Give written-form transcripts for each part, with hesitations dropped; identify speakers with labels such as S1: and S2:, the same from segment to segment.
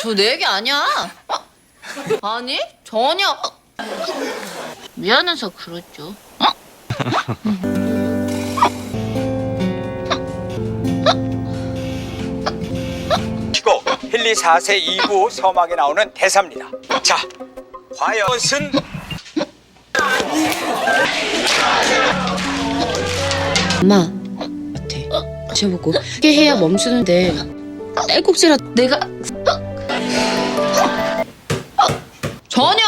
S1: 저 내 얘기 아니야. 아니 전혀. 미안해서 그랬죠.
S2: 이거 헨리 4세 2부 서막에 나오는 대사입니다. 자, 과연 무슨
S3: 엄마 같아. 지어보고 이렇게 해야 멈추는데 딸꾹질하 내가
S1: 전혀.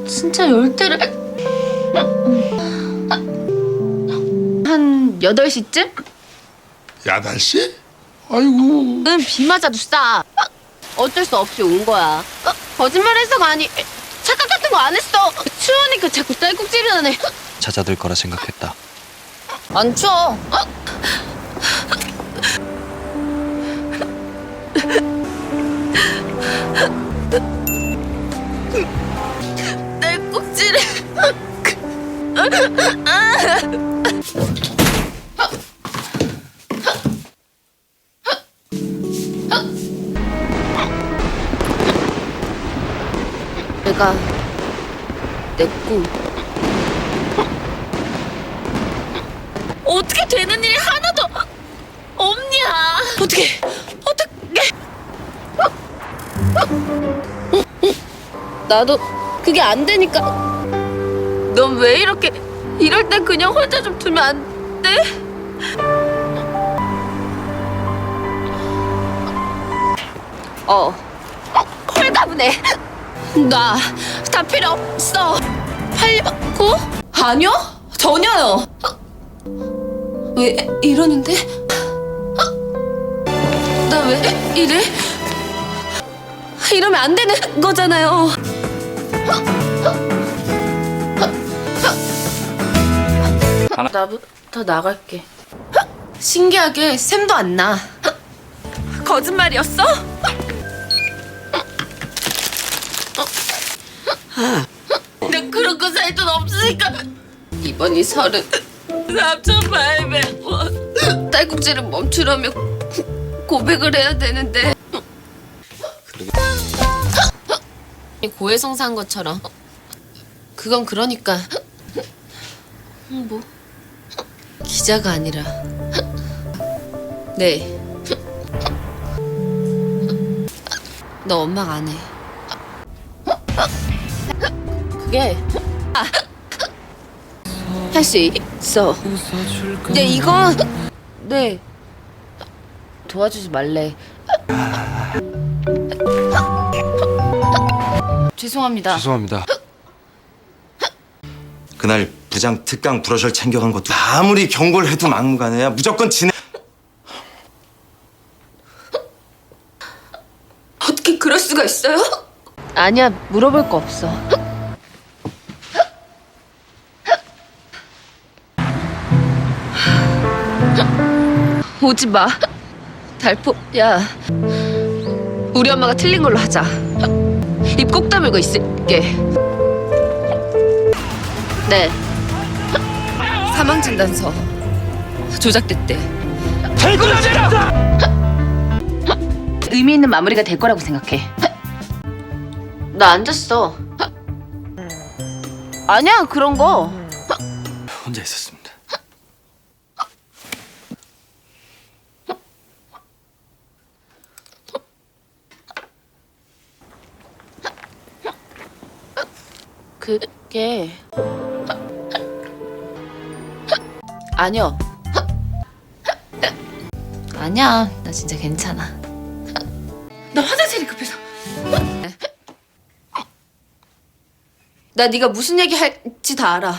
S3: 진짜 열 대를 한 8시쯤?
S4: 8시? 아이고.
S3: 응, 비 맞아도 싸. 어쩔 수 없이 온 거야. 거짓말해서가 아니 착각 같은 거 안 했어. 추우니까 자꾸 딸꾹질하네.
S5: 찾아들 거라 생각했다.
S1: 안 추워.
S3: 딸꾹질해. 내가 내 꿈 어떻게 되는 일이 하나도 없냐? 어떻게 나도 그게 안 되니까. 넌 왜 이렇게 이럴 땐 그냥 혼자 좀 두면 안 돼? 홀가분해. 나 다 필요 없어. 팔려고?
S1: 아니요 전혀요.
S3: 왜 이러는데? 나 왜 이래? 이러면 안 되는 거잖아요. 나부터 나갈게. 신기하게 샘도 안 나. 거짓말이었어? 나 그런 거 살 돈 없으니까 이번이 33,800원. 딸꾹질을 멈추려면 고백을 해야 되는데 고해성사한 것처럼. 그건 그러니까 뭐 기자가 아니라 네. 너 엄마가 안 해. 그게 할 수 있어. 근데 이건 네 도와주지 말래. 죄송합니다.
S5: 죄송합니다.
S6: 그날 부장 특강 브러셔를 챙겨간 것도 아무리 경고를 해도 막무가내야. 무조건 진행.
S3: 어떻게 그럴 수가 있어요? 아니야, 물어볼 거 없어. 오지 마. 달포, 야. 우리 엄마가 틀린 걸로 하자. 입 꼭 다물고 있을게. 네. 사망 진단서 조작됐대. 의미 있는 마무리가 될 거라고 생각해. 나 안 잤어. 아니야, 그런 거.
S5: 혼자 있었습니다.
S3: 그게 아니야. 아니야, 나 진짜 괜찮아. 나 화장실이 급해서. 나 네가 무슨 얘기 할지 다 알아.